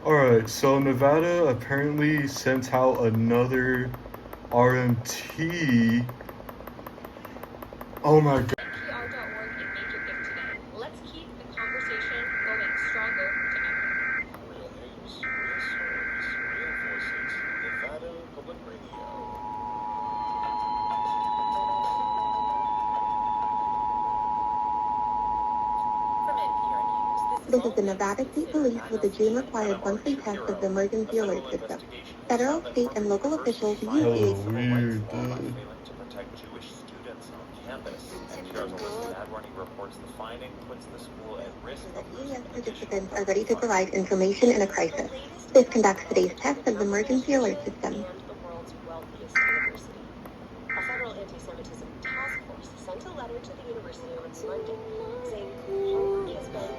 Alright, so Nevada apparently sent out another RMT. Oh my god. KNPR.org a major gift today. Let's keep the conversation going stronger together. Real news, real stories, real voices. Nevada Public Radio. From NPR News, This is the Nevada State Police with the June-required monthly test of the emergency alert system. Federal, state, and local officials use Hella EAS. weird, dude. Failing to protect Jewish students on campus. NPR's Elizabeth Adwarney reports the finding puts the school at risk of EAS participants are ready to provide information in a crisis. This conducts today's test of the emergency alert system. and the world's wealthiest university. A federal anti-Semitism task force sent a letter to the university on Monday saying Harvard has been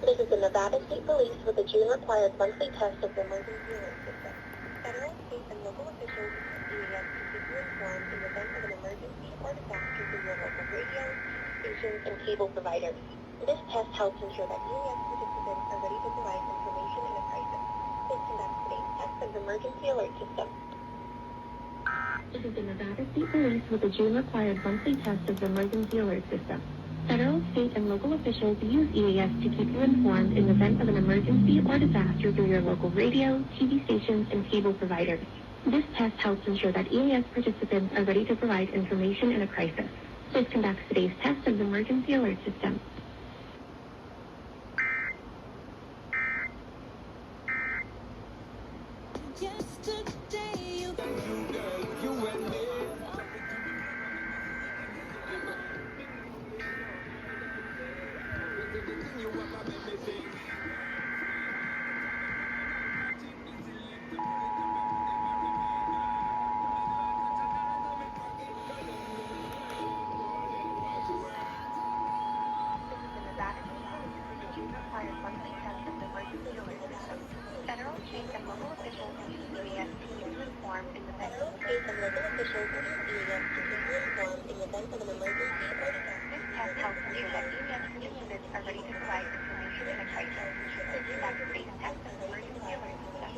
This is the Nevada State Police with the June-required monthly test of the emergency alert system. Federal, state, and local officials use EAS to keep you informed in the event of an emergency or disaster through your local radio, stations, and cable providers. This test helps ensure that EAS participants are ready to provide information in a crisis. This conducts today's test of the emergency alert system. This is the Nevada State Police with the June-required monthly test of the emergency alert system. Federal, state, and local officials use EAS to keep you informed in the event of an emergency or disaster through your local radio, TV stations, and cable providers. This test helps ensure that EAS participants are ready to provide information in a crisis. This conducts today's test of the emergency alert system. Federal, state, and local officials use EAS to keep you informed in the event of an emergency or disaster. This test helps ensure that EAS participants are ready to provide information in a crisis. This conducts today's test of the emergency alert system.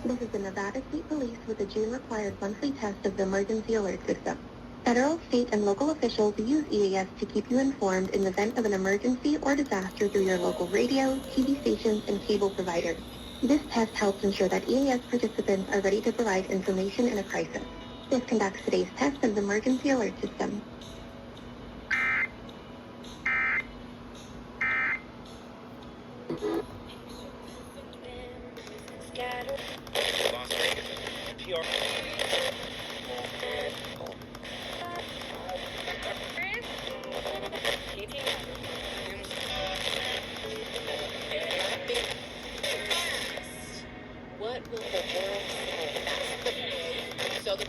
This is the Nevada State Police with the June-required monthly test of the emergency alert system. Federal, state, and local officials use EAS to keep you informed in the event of an emergency or disaster through your local radio, TV stations, and cable providers. This test helps ensure that EAS participants are ready to provide information in a crisis. This conducts today's test of the emergency alert system. What will the world say? So the